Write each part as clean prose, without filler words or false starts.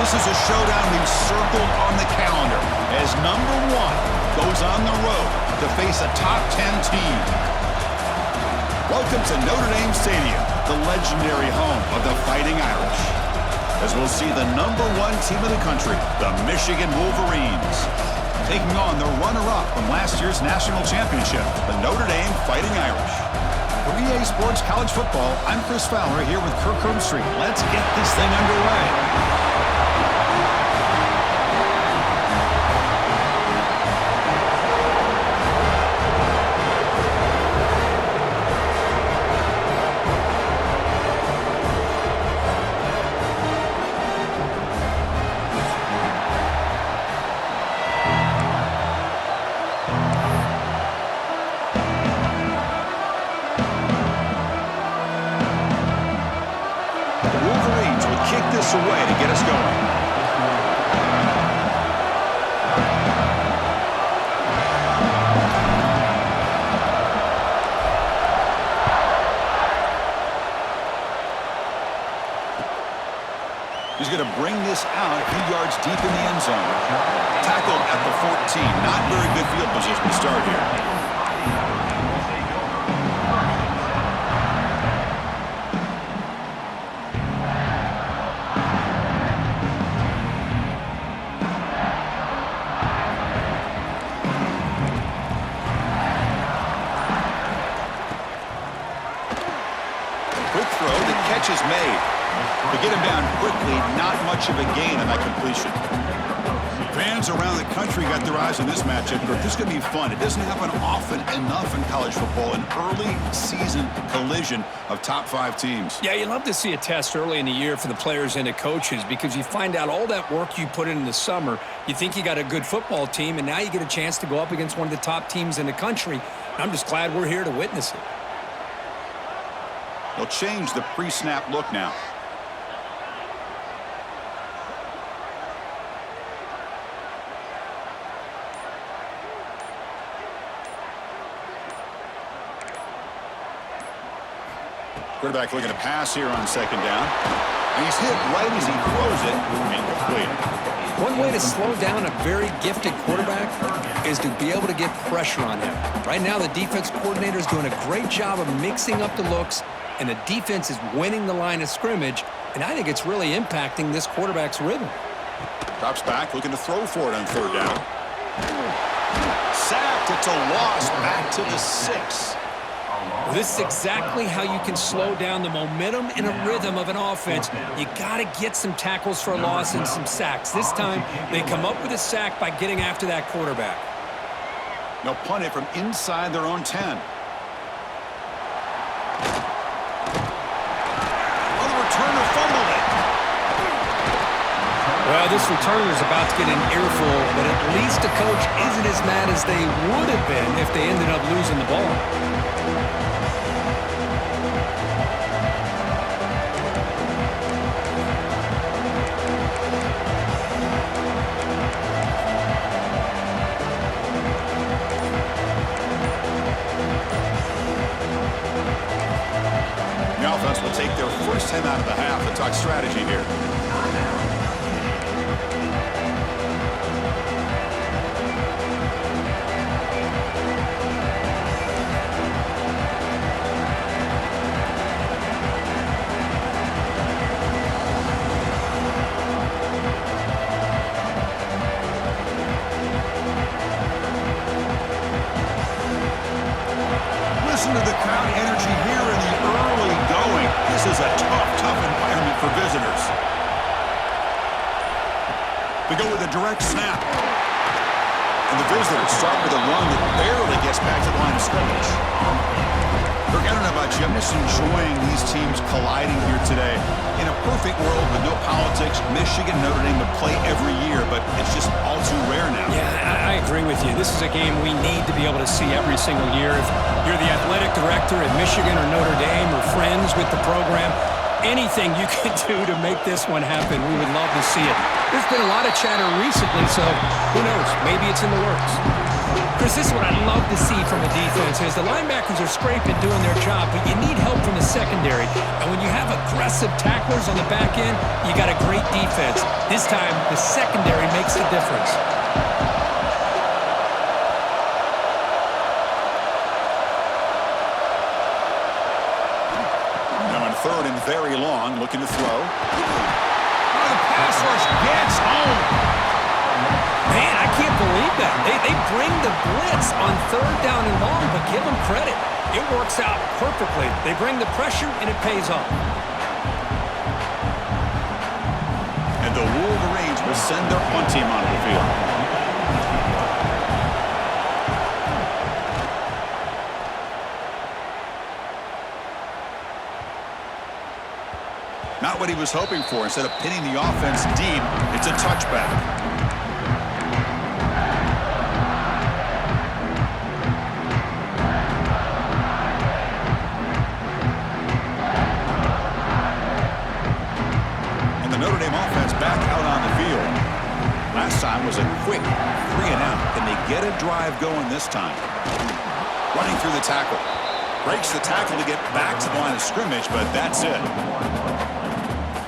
This is a showdown we've circled on the calendar as number one goes on the road to face a top 10 team. Welcome to Notre Dame Stadium, the legendary home of the Fighting Irish, as we'll see the number one team in the country, the Michigan Wolverines, taking on the runner-up from last year's national championship, the Notre Dame Fighting Irish. For EA Sports College Football, I'm Chris Fowler here with Kirk Herbstreit. Let's get this thing underway. Away to get us going. He's going to bring this out a few yards deep in the end zone. Tackled at the 14. Not very good field position to start here. Is made. To get him down quickly, not much of a gain on that completion. Fans around the country got their eyes on this matchup. This is going to be fun. It doesn't happen often enough in college football, an early season collision of top 5 teams. Yeah, you love to see a test early in the year for the players and the coaches because you find out all that work you put in the summer. You think you got a good football team, and now you get a chance to go up against one of the top teams in the country. I'm just glad we're here to witness it. They'll change the pre-snap look now. Quarterback looking to pass here on second down. And he's hit right as he throws it, incomplete. One way to slow down a very gifted quarterback is to be able to get pressure on him. Right now, the defense coordinator is doing a great job of mixing up the looks, and the defense is winning the line of scrimmage, and I think it's really impacting this quarterback's rhythm. Drops back, looking to throw for it on third down. Sacked, it's a loss, back to the 6. This is exactly how you can slow down the momentum and a rhythm of an offense. You got to get some tackles for a loss and some sacks. This time, they come up with a sack by getting after that quarterback. They'll punt it from inside their own 10. Well, this returner is about to get an earful, but at least the coach isn't as mad as they would have been if they ended up losing the ball. The offense will take their first 10 out of the half and talk strategy here. Listen to the crowd energy here in the early going. This is a tough environment for visitors. We go with a direct snap. And the visitors start with a run that barely gets back to the line of scrimmage. Kirk, I don't know about you, I'm just enjoying these teams colliding here today. In a perfect world with no politics, Michigan and Notre Dame would play every year, but it's just all too rare now. Yeah, I agree with you. This is a game we need to be able to see every single year. If you're the athletic director at Michigan or Notre Dame or friends with the program, anything you can do to make this one happen, we would love to see it. There's been a lot of chatter recently, so who knows? Maybe it's in the works. Chris, this is what I love to see from a defense is the linebackers are scraping, doing their job, but you need help from the secondary. And when you have aggressive tacklers on the back end, you got a great defense. This time, the secondary makes the difference. Now on 3rd and very long, looking to throw. Oh, the pass rush gets home. Man, I can't believe that. They bring the blitz on 3rd down and long, but give them credit. It works out perfectly. They bring the pressure, and it pays off. And the Wolverines will send their punt team onto the field. Not what he was hoping for. Instead of pinning the offense deep, it's a touchback. And the Notre Dame offense back out on the field. Last time was a quick 3-and-out. Can they get a drive going this time? Running through the tackle. Breaks the tackle to get back to the line of scrimmage, but that's it.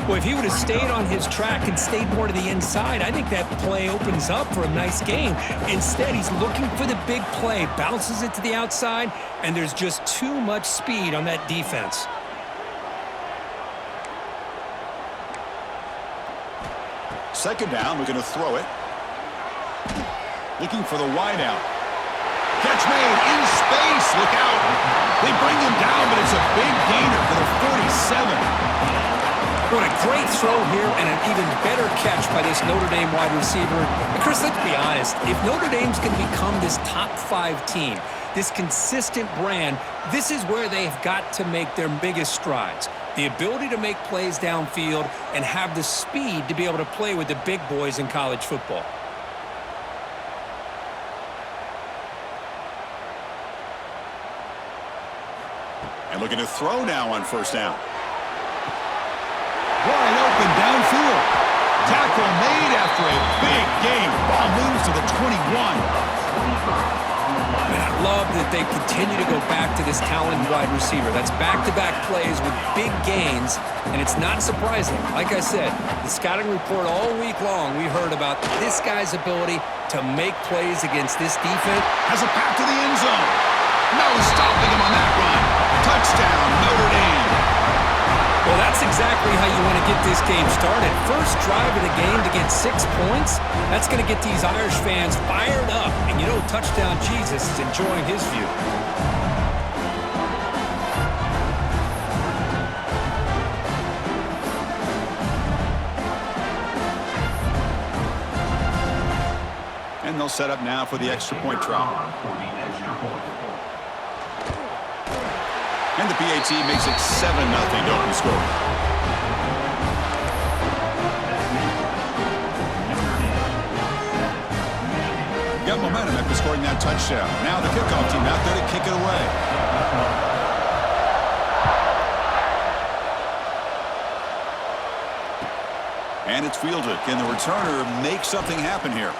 Well, if he would have stayed on his track and stayed more to the inside, I think that play opens up for a nice game. Instead, he's looking for the big play, bounces it to the outside, and there's just too much speed on that defense. Second down, we're going to throw it. Looking for the wideout. Catch made in space. Look out. They bring him down, but it's a big gainer for the 47. What a great throw here and an even better catch by this Notre Dame wide receiver. And Chris, let's be honest. If Notre Dame's going to become this top 5 team, this consistent brand, this is where they've got to make their biggest strides. The ability to make plays downfield and have the speed to be able to play with the big boys in college football. And looking to throw now on 1st down. Wide open downfield. Tackle made after a big gain. Ball moves to the 21. And I love that they continue to go back to this talented wide receiver. That's back-to-back plays with big gains, and it's not surprising. Like I said, the scouting report all week long, we heard about this guy's ability to make plays against this defense. Has a path to the end zone. No stopping him on that run. Touchdown, Notre Dame. Well, that's exactly how you want to get this game started. First drive of the game to get 6 points. That's going to get these Irish fans fired up. And you know, Touchdown Jesus is enjoying his view. And they'll set up now for the extra point try. And the PAT makes it 7-0 to open score. Got momentum after scoring that touchdown. Now the kickoff team out there to kick it away. And it's fielded. Can the returner make something happen here?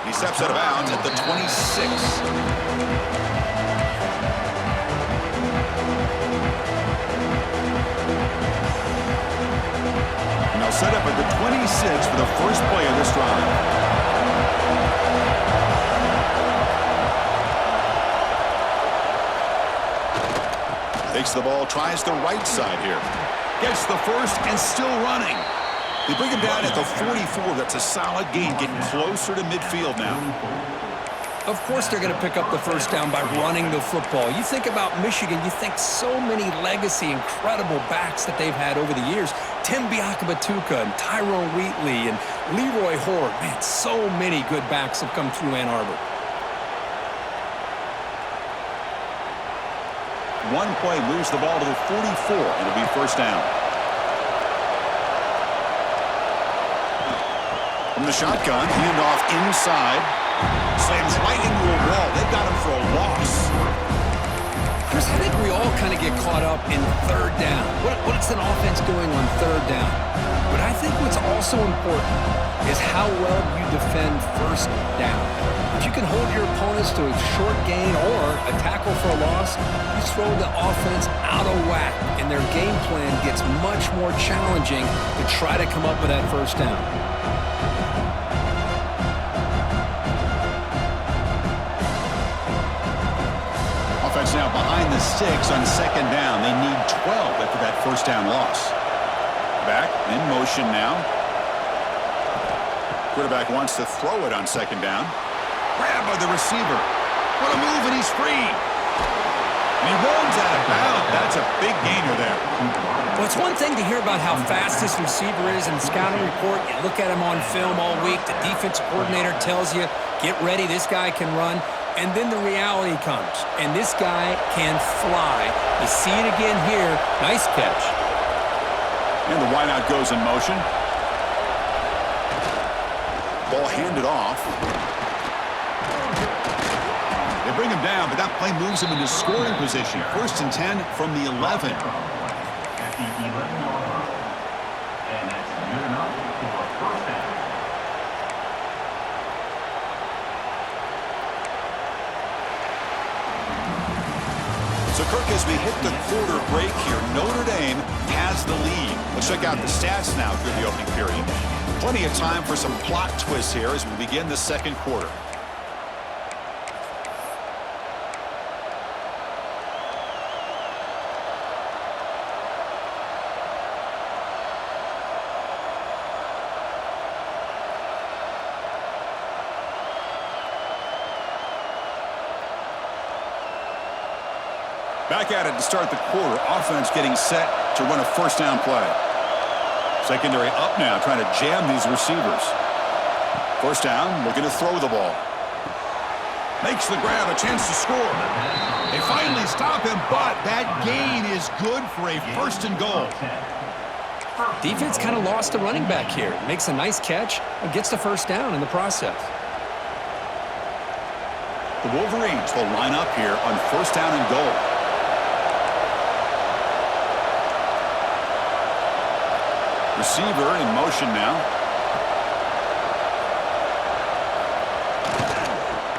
He steps out of bounds at the 26. Now set up at the 26 for the first play of this drive. Takes the ball, tries the right side here. Gets the first and still running. They bring him down at the 44. That's a solid gain, getting closer to midfield now. Of course they're going to pick up the first down by running the football. You think about Michigan, you think so many legacy, incredible backs that they've had over the years. Tim Biakabatuka and Tyrone Wheatley and Leroy Horde. Man, so many good backs have come through Ann Arbor. One play moves the ball to the 44. It'll be first down. From the shotgun, handoff inside. Slams right into a wall. They've got him for a loss. Chris, I think we all kind of get caught up in third down. What's an offense doing on third down? But I think what's also important is how well you defend first down. If you can hold your opponents to a short gain or a tackle for a loss, you throw the offense out of whack, and their game plan gets much more challenging to try to come up with that first down. Offense now behind the 6 on second down. They need 12 after that first down loss. Back in motion now. Quarterback wants to throw it on second down. Grabbed by the receiver. What a move, and he's free. And he runs out of bounds. That's a big gainer there. Well, it's one thing to hear about how fast this receiver is in the scouting report. You look at him on film all week. The defense coordinator tells you, get ready, this guy can run. And then the reality comes, and this guy can fly. You see it again here. Nice catch. And the wideout goes in motion. Ball handed off. They bring him down, but that play moves him into scoring position. 1st and 10 from the 11. At the 11-yard line. And that's good enough for a first down. So, Kirk, as we hit the quarter break here, Notre Dame has the lead. Let's check out the stats now through the opening period. Plenty of time for some plot twists here as we begin the second quarter. Back at it to start the quarter. Offense getting set to run a first down play. Secondary up now, trying to jam these receivers. First down, looking to throw the ball. Makes the grab, a chance to score. They finally stop him, but that gain is good for a 1st and goal. Defense kind of lost a running back here. Makes a nice catch and gets the first down in the process. The Wolverines will line up here on 1st down and goal. Receiver in motion now.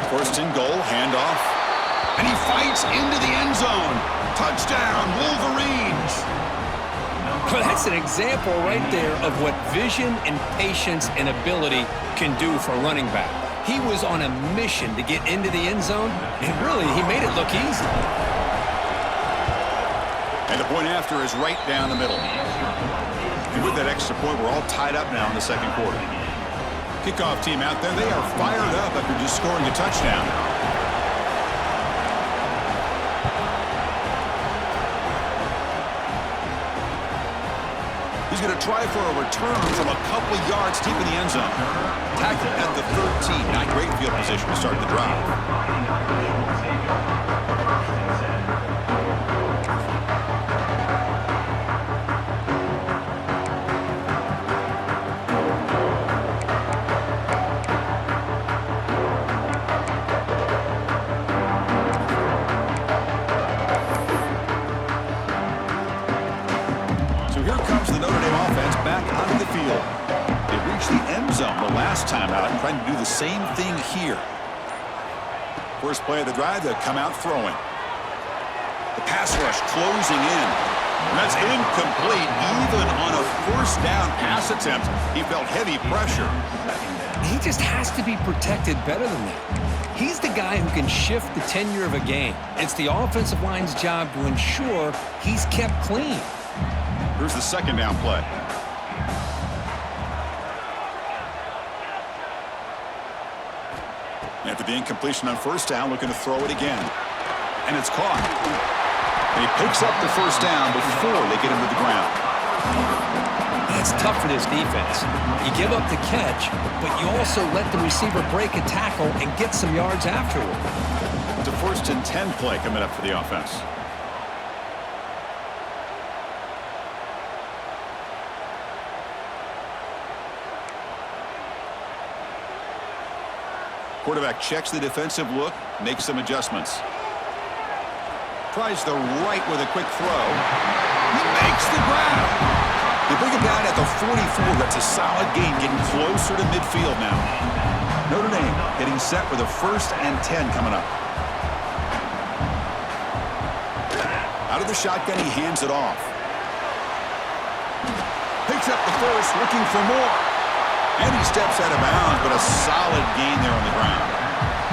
1st and goal, handoff. And he fights into the end zone. Touchdown, Wolverines! Well, that's an example right there of what vision and patience and ability can do for a running back. He was on a mission to get into the end zone, and really, he made it look easy. And the point after is right down the middle. And with that extra point, we're all tied up now in the second quarter. Kickoff team out there, they are fired up after just scoring a touchdown. He's going to try for a return from a couple yards deep in the end zone. Tackled at the 13. Not great field position to start the drive. Time out and trying to do the same thing here. First play of the drive, they'll come out throwing. The pass rush closing in. And that's incomplete. Even on a 1st down pass attempt, he felt heavy pressure. He just has to be protected better than that. He's the guy who can shift the tenure of a game. It's the offensive line's job to ensure he's kept clean. Here's the 2nd down play. After the incompletion on 1st down, looking to throw it again. And it's caught. And he picks up the 1st down before they get him to the ground. That's tough for this defense. You give up the catch, but you also let the receiver break a tackle and get some yards afterward. It's a 1st and 10 play coming up for the offense. Quarterback checks the defensive look, makes some adjustments. Tries the right with a quick throw. He makes the grab. They bring him down at the 44. That's a solid gain, getting closer to midfield now. Notre Dame getting set with a 1st and 10 coming up. Out of the shotgun, he hands it off. Picks up the first, looking for more. And he steps out of bounds, but a solid gain there on the ground.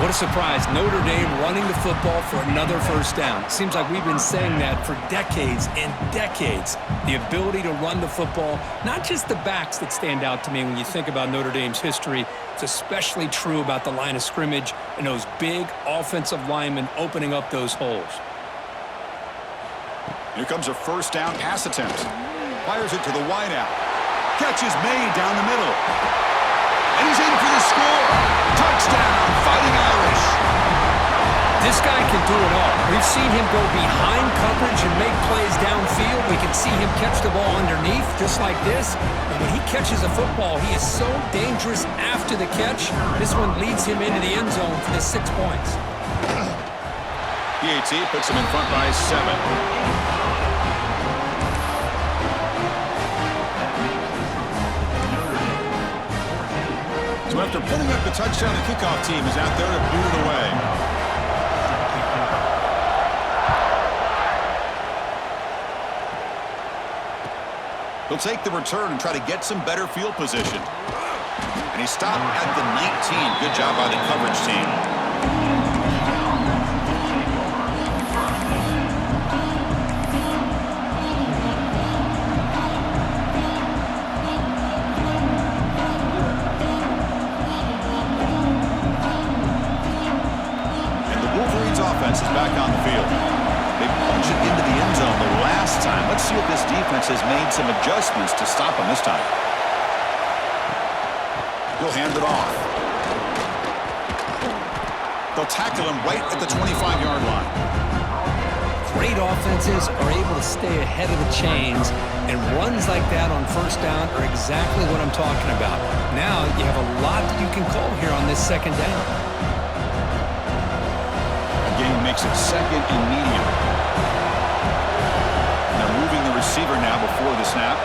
What a surprise. Notre Dame running the football for another 1st down. Seems like we've been saying that for decades and decades. The ability to run the football, not just the backs that stand out to me when you think about Notre Dame's history. It's especially true about the line of scrimmage and those big offensive linemen opening up those holes. Here comes a 1st down pass attempt. Fires it to the wideout. Catch is made down the middle. And he's in for the score. Touchdown, Fighting Irish. This guy can do it all. We've seen him go behind coverage and make plays downfield. We can see him catch the ball underneath, just like this. And when he catches a football, he is so dangerous after the catch. This one leads him into the end zone for the 6 points. PAT puts him in front by 7. So after putting up the touchdown, the kickoff team is out there to boot it away. He'll take the return and try to get some better field position. And he stopped at the 19. Good job by the coverage team. Is back on the field. They punch it into the end zone the last time. Let's see if this defense has made some adjustments to stop him this time. He'll hand it off. They'll tackle him right at the 25-yard line. Great offenses are able to stay ahead of the chains, and runs like that on 1st down are exactly what I'm talking about. Now you have a lot that you can call here on this 2nd down. Makes it 2nd and medium. And they're moving the receiver now before the snap.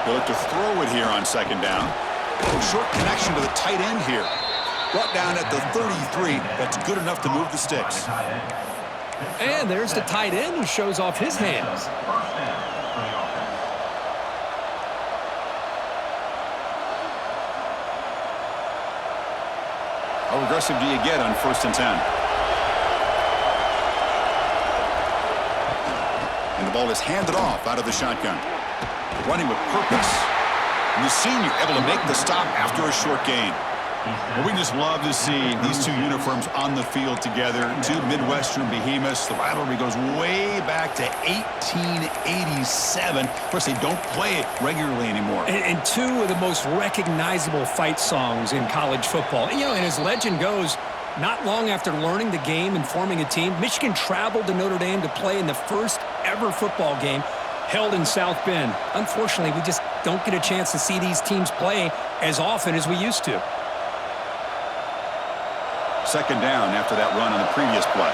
They'll look to throw it here on 2nd down. Short connection to the tight end here. Brought down at the 33. That's good enough to move the sticks. And there's the tight end who shows off his hands. How aggressive do you get on 1st and 10? And the ball is handed off out of the shotgun. Running with purpose. And the senior able to make the stop after a short gain. Well, we just love to see these 2 uniforms on the field together. 2 Midwestern behemoths. The rivalry goes way back to 1887. Of course, they don't play it regularly anymore. And 2 of the most recognizable fight songs in college football. And, and as legend goes, not long after learning the game and forming a team, Michigan traveled to Notre Dame to play in the first ever football game held in South Bend. Unfortunately, we just don't get a chance to see these teams play as often as we used to. 2nd down after that run on the previous play.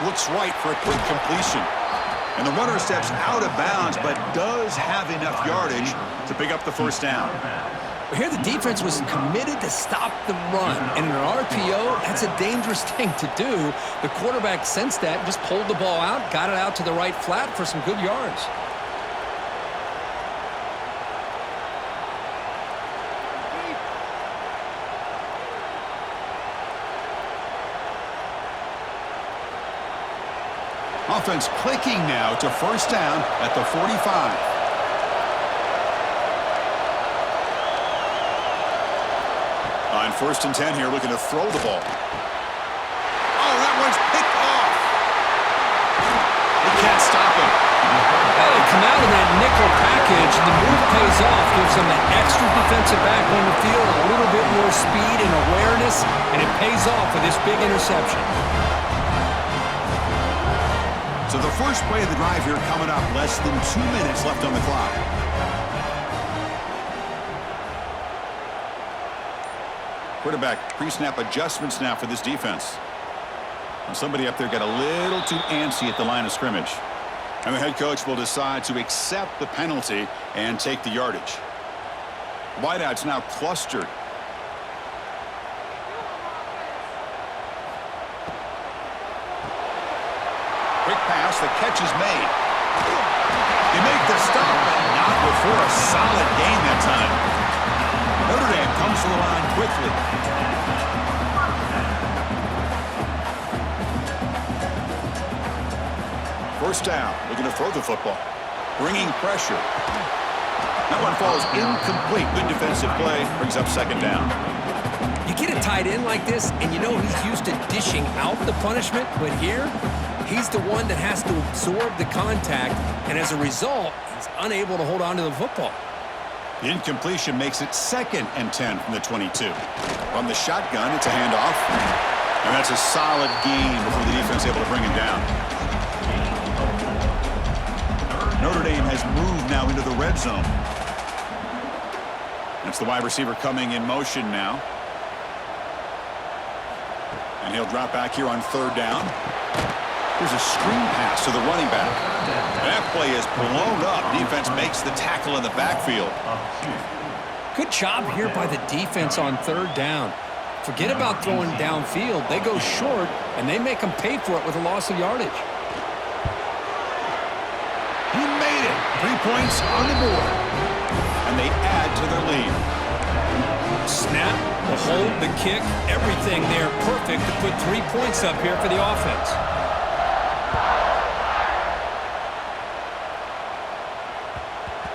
Looks right for a quick completion. And the runner steps out of bounds, but does have enough yardage to pick up the 1st down. Here the defense was committed to stop the run. And in an RPO, that's a dangerous thing to do. The quarterback sensed that and just pulled the ball out, got it out to the right flat for some good yards. Offense clicking now to 1st down at the 45. On 1st and 10 here, looking to throw the ball. Oh, that one's picked off. They can't stop him. They come out of that nickel package, and the move pays off, gives them that extra defensive back on the field, a little bit more speed and awareness, and it pays off with this big interception. So the first play of the drive here coming up. Less than 2 minutes left on the clock. Quarterback pre-snap adjustments now for this defense. And somebody up there got a little too antsy at the line of scrimmage. And the head coach will decide to accept the penalty and take the yardage. Wideouts now clustered. Quick pass, the catch is made. You make the stop, but not before a solid gain that time. Notre Dame comes to the line quickly. First down, looking to throw the football. Bringing pressure. That one falls incomplete. Good defensive play, brings up second down. You get a tight end like this, and you know he's used to dishing out the punishment, but here, he's the one that has to absorb the contact, and as a result, he's unable to hold on to the football. The incompletion makes it 2nd and 10 from the 22. From the shotgun, it's a handoff. And that's a solid gain before the defense is able to bring him down. Notre Dame has moved now into the red zone. That's the wide receiver coming in motion now. And he'll drop back here on 3rd down. Here's a screen pass to the running back. And that play is blown up. Defense makes the tackle in the backfield. Good job here by the defense on 3rd down. Forget about throwing downfield. They go short, and they make them pay for it with a loss of yardage. He made it. 3 points on the board. And they add to their lead. Snap, the hold, the kick, everything there perfect to put 3 points up here for the offense.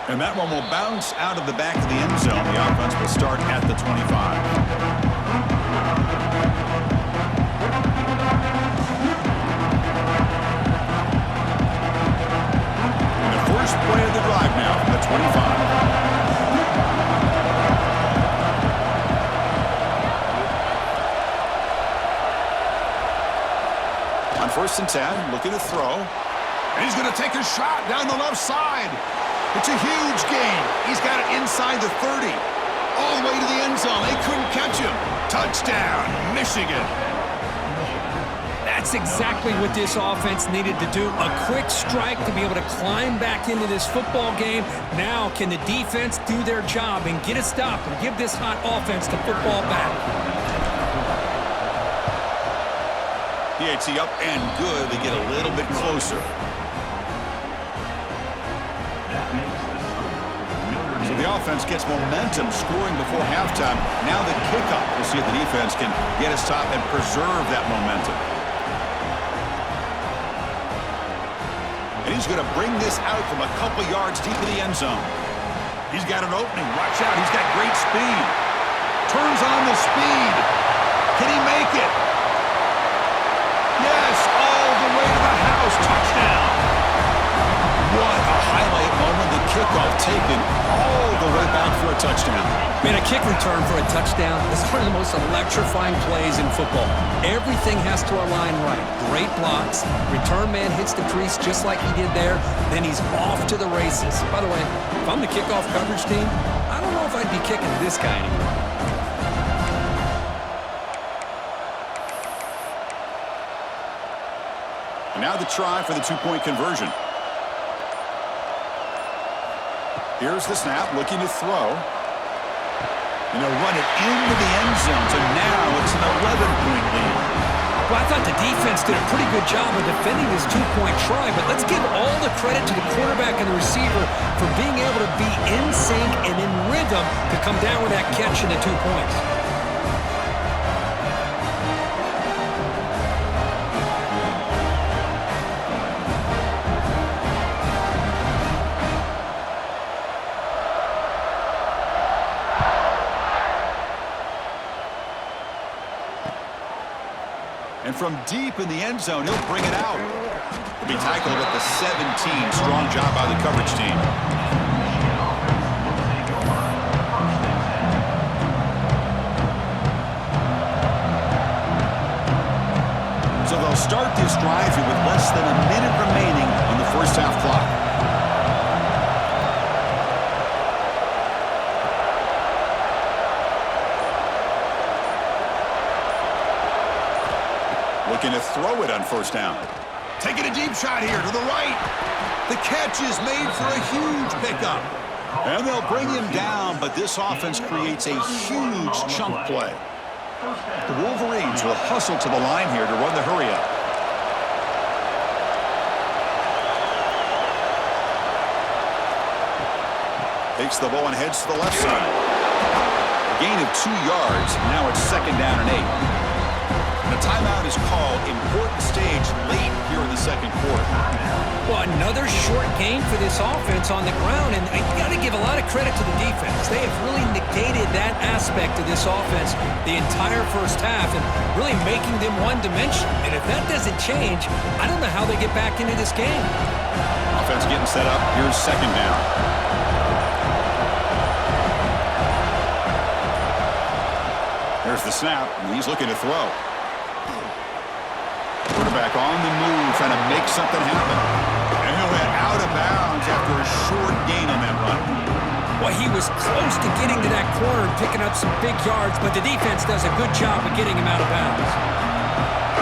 And that one will bounce out of the back of the end zone. The offense will start at the 25. And the first play of the drive now from the 25. On 1st and 10, looking to throw. And he's going to take a shot down the left side. It's a huge gain. He's got it inside the 30. All the way to the end zone. They couldn't catch him. Touchdown, Michigan. That's exactly what this offense needed to do. A quick strike to be able to climb back into this football game. Now can the defense do their job and get a stop and give this hot offense the football back? PAT up and good. They get a little bit closer. So the offense gets momentum, scoring before halftime. Now the kickoff. We'll see if the defense can get a stop and preserve that momentum. And he's going to bring this out from a couple yards deep in the end zone. He's got an opening. Watch out. He's got great speed. Turns on the speed. Can he make it? Yes, all the way to the house. Touchdown. What a highlight moment. The kickoff taken all the way back for a touchdown. Man, a kick return for a touchdown is one of the most electrifying plays in football. Everything has to align right. Great blocks. Return man hits the crease just like he did there. Then he's off to the races. By the way, if I'm the kickoff coverage team, I don't know if I'd be kicking to this guy anymore. And now the try for the 2-point conversion. Here's the snap, looking to throw. And they'll run it into the end zone. So now it's an 11-point lead. Well, I thought the defense did a pretty good job of defending this 2-point try, but let's give all the credit to the quarterback and the receiver for being able to be in sync and in rhythm to come down with that catch and the 2 points. And from deep in the end zone, he'll bring it out. He'll be tackled at the 17. Strong job by the coverage team. So they'll start this drive here with less than a minute remaining on the first half clock. Looking to throw it on first down. Taking a deep shot here to the right. The catch is made for a huge pickup. And they'll bring him down, but this offense creates a huge chunk play. The Wolverines will hustle to the line here to run the hurry-up. Takes the ball and heads to the left side. A gain of 2 yards. Now it's second down and 8. The timeout is called. Important stage late here in the second quarter. Well, another short gain for this offense on the ground, and you got to give a lot of credit to the defense. They have really negated that aspect of this offense the entire first half and really making them one-dimensional. And if that doesn't change, I don't know how they get back into this game. Offense getting set up. Here's second down. There's the snap, and he's looking to throw. Quarterback on the move, trying to make something happen. And he'll head out of bounds after a short gain on that run. Well, he was close to getting to that corner and picking up some big yards, but the defense does a good job of getting him out of bounds.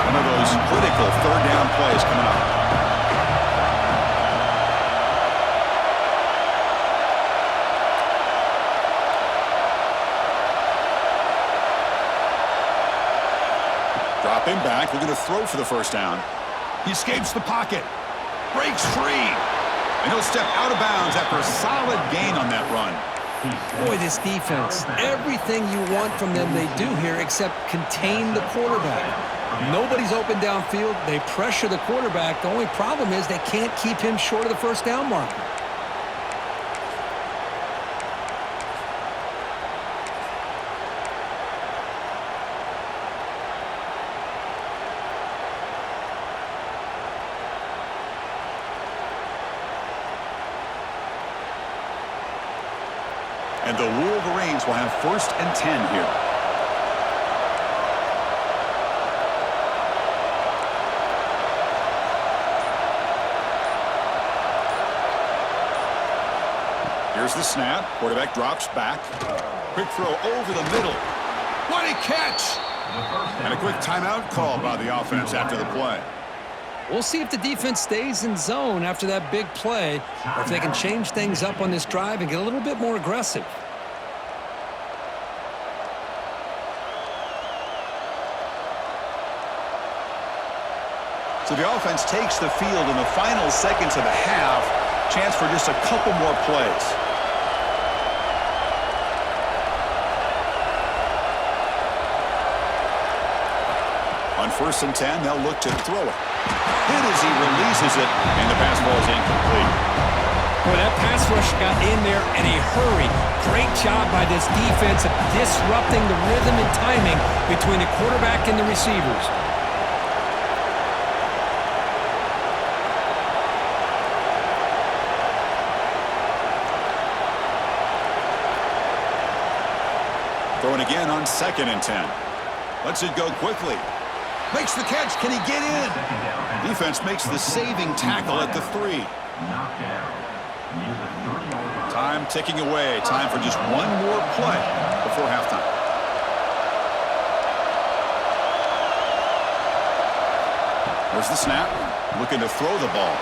One of those critical third down plays coming up. Dropping back, looking to throw for the first down. He escapes the pocket, breaks free, and he'll step out of bounds after a solid gain on that run. Boy, this defense, everything you want from them they do here except contain the quarterback. Nobody's open downfield. They pressure the quarterback. The only problem is they can't keep him short of the first down marker. And the Wolverines will have 1st and 10 here. Here's the snap. Quarterback drops back. Quick throw over the middle. What a catch! And a quick timeout called by the offense after the play. We'll see if the defense stays in zone after that big play, or if they can change things up on this drive and get a little bit more aggressive. So the offense takes the field in the final seconds of the half. Chance for just a couple more plays. On 1st and 10, they'll look to throw it. Hit as he releases it, and the pass ball is incomplete. Boy, that pass rush got in there in a hurry. Great job by this defense of disrupting the rhythm and timing between the quarterback and the receivers. Throwing again on 2nd and 10. Lets it go quickly. Makes the catch. Can he get in? Defense makes the saving tackle at the 3. Time ticking away. Time for just one more play before halftime. There's the snap. Looking to throw the ball.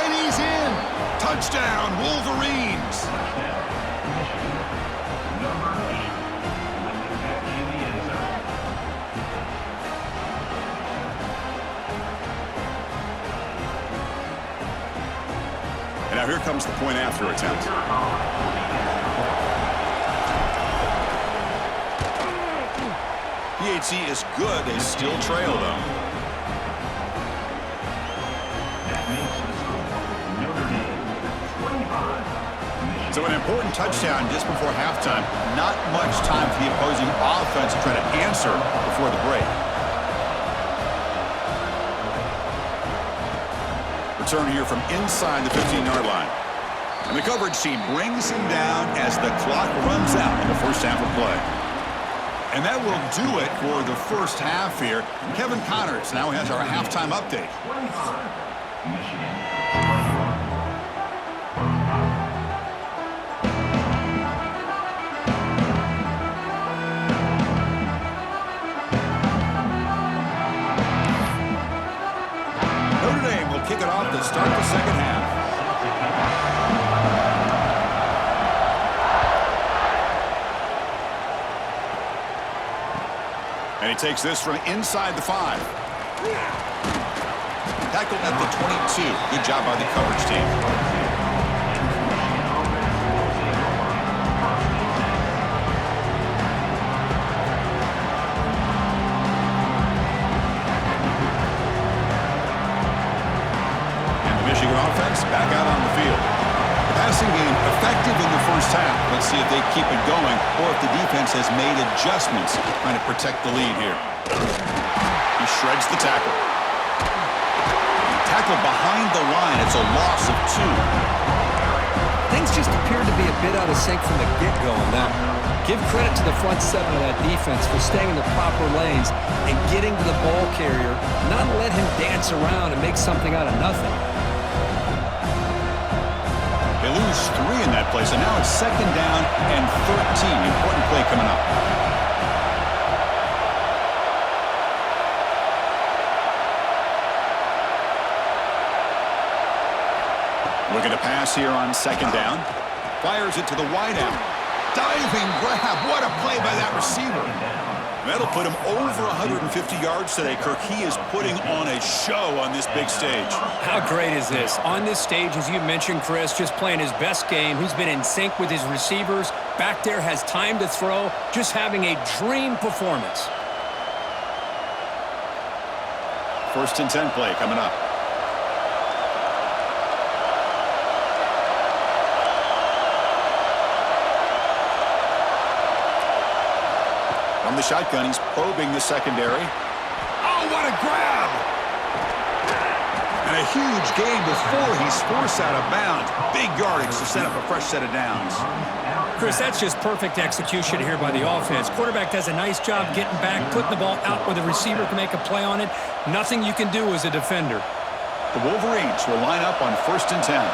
And he's in. Touchdown, Wolverines. Now here comes the point after attempt. PHC is good. They still trail, though. So an important touchdown just before halftime. Not much time for the opposing offense to try to answer before the break. Return here from inside the 15-yard line. And the coverage team brings him down as the clock runs out in the first half of play. And that will do it for the first half here. Kevin Connors now has our halftime update. 25, Michigan. Notre Dame will kick it off to start the second half. And he takes this from inside the 5. Tackled at the 22. Good job by the coverage team. Michigan offense back out on the field. The passing game effective in the first half. Let's see if they keep it going or if the defense has made adjustments trying to protect the lead here. He shreds the tackle. Tackle behind the line. It's a loss of 2. Things just appeared to be a bit out of sync from the get-go on that. Give credit to the front seven of that defense for staying in the proper lanes and getting to the ball carrier, not let him dance around and make something out of nothing. They lose 3 in that play, so now it's second down and 13. Important play coming up. Looking to pass here on second down. Fires it to the wideout. Diving grab. What a play by that receiver. That'll put him over 150 yards today, Kirk. He is putting on a show on this big stage. How great is this? On this stage, as you mentioned, Chris, just playing his best game. He's been in sync with his receivers. Back there, has time to throw. Just having a dream performance. First and 10 play coming up. From the shotgun, he's probing the secondary. Oh, what a grab! And a huge gain before he's forced out of bounds. Big yardage to set up a fresh set of downs. Chris, that's just perfect execution here by the offense. Quarterback does a nice job getting back, putting the ball out where the receiver can make a play on it. Nothing you can do as a defender. The Wolverines will line up on first and 10.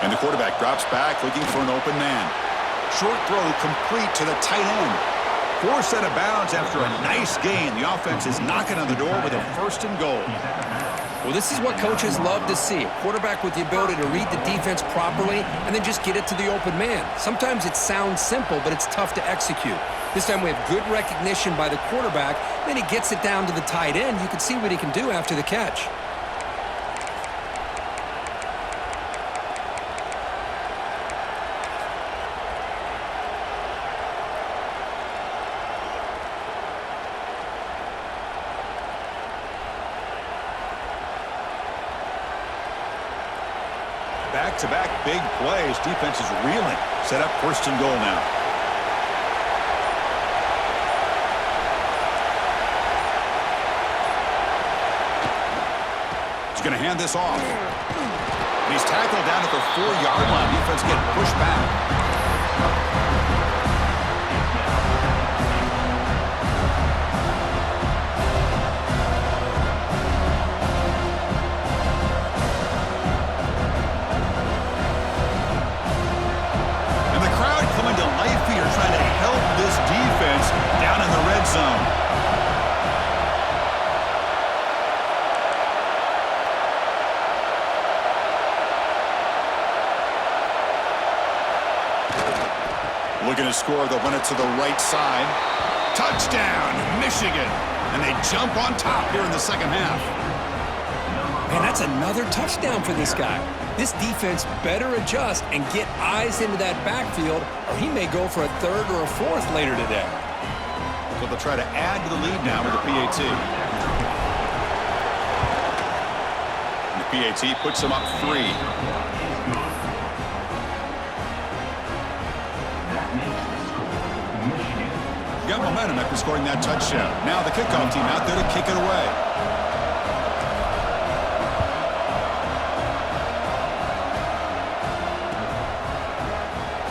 And the quarterback drops back, looking for an open man. Short throw complete to the tight end. Forced out of bounds after a nice gain. The offense is knocking on the door with a first and goal. Well, this is what coaches love to see. A quarterback with the ability to read the defense properly and then just get it to the open man. Sometimes it sounds simple, but it's tough to execute. This time we have good recognition by the quarterback. Then he gets it down to the tight end. You can see what he can do after the catch. Back-to-back big plays. Defense is reeling. Set up first and goal now. He's going to hand this off. And he's tackled down at the 4-yard line. Defense getting pushed back. Looking to score, they'll win it to the right side. Touchdown, Michigan. And they jump on top here in the second half. Man, that's another touchdown for this guy. This defense better adjust and get eyes into that backfield, or he may go for a third or a fourth later today. So they'll try to add to the lead now with the PAT. And the PAT puts them up 3. Got momentum after scoring that touchdown. Now the kickoff team out there to kick it away.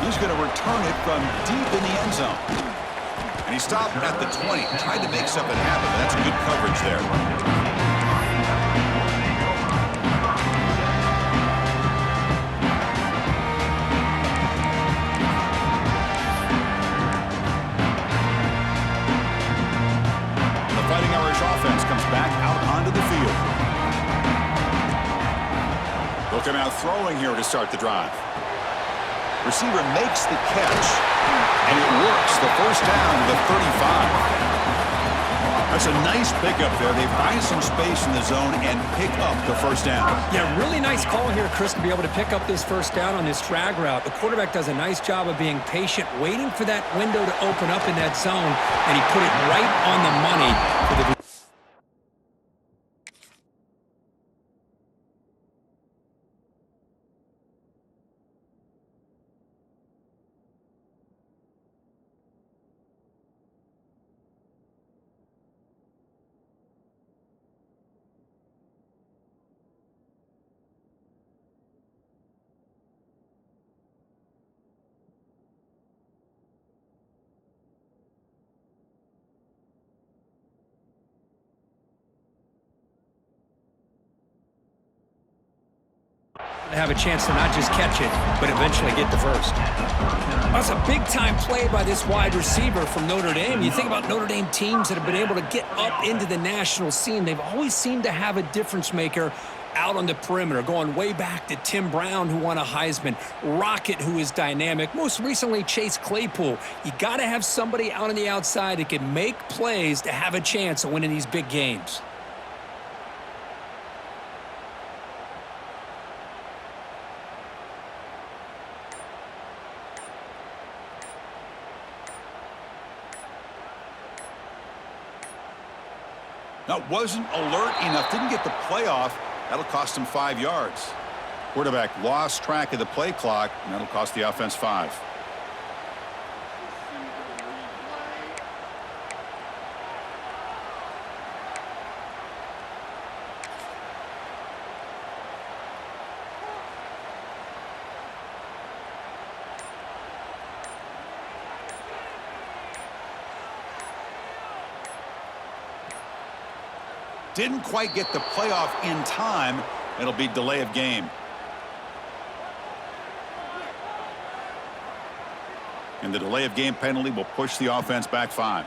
He's going to return it from deep in the end zone. And he stopped at the 20. Tried to make something happen, but that's good coverage there. Fighting Irish offense comes back out onto the field. They'll come out throwing here to start the drive. Receiver makes the catch, and it works. The first down to the 35. That's a nice pickup there. They find some space in the zone and pick up the first down. Yeah, really nice call here, Chris, to be able to pick up this first down on this drag route. The quarterback does a nice job of being patient, waiting for that window to open up in that zone, and he put it right on the money for the have a chance to not just catch it, but eventually get the first. That's a big-time play by this wide receiver from Notre Dame. You think about Notre Dame teams that have been able to get up into the national scene. They've always seemed to have a difference maker out on the perimeter, going way back to Tim Brown, who won a Heisman, Rocket, who is dynamic, most recently Chase Claypool. You got to have somebody out on the outside that can make plays to have a chance of winning these big games. Now, wasn't alert enough, didn't get the play off. That'll cost him 5 yards. Quarterback lost track of the play clock, and that'll cost the offense 5. Didn't quite get the playoff in time. It'll be delay of game. And the delay of game penalty will push the offense back 5.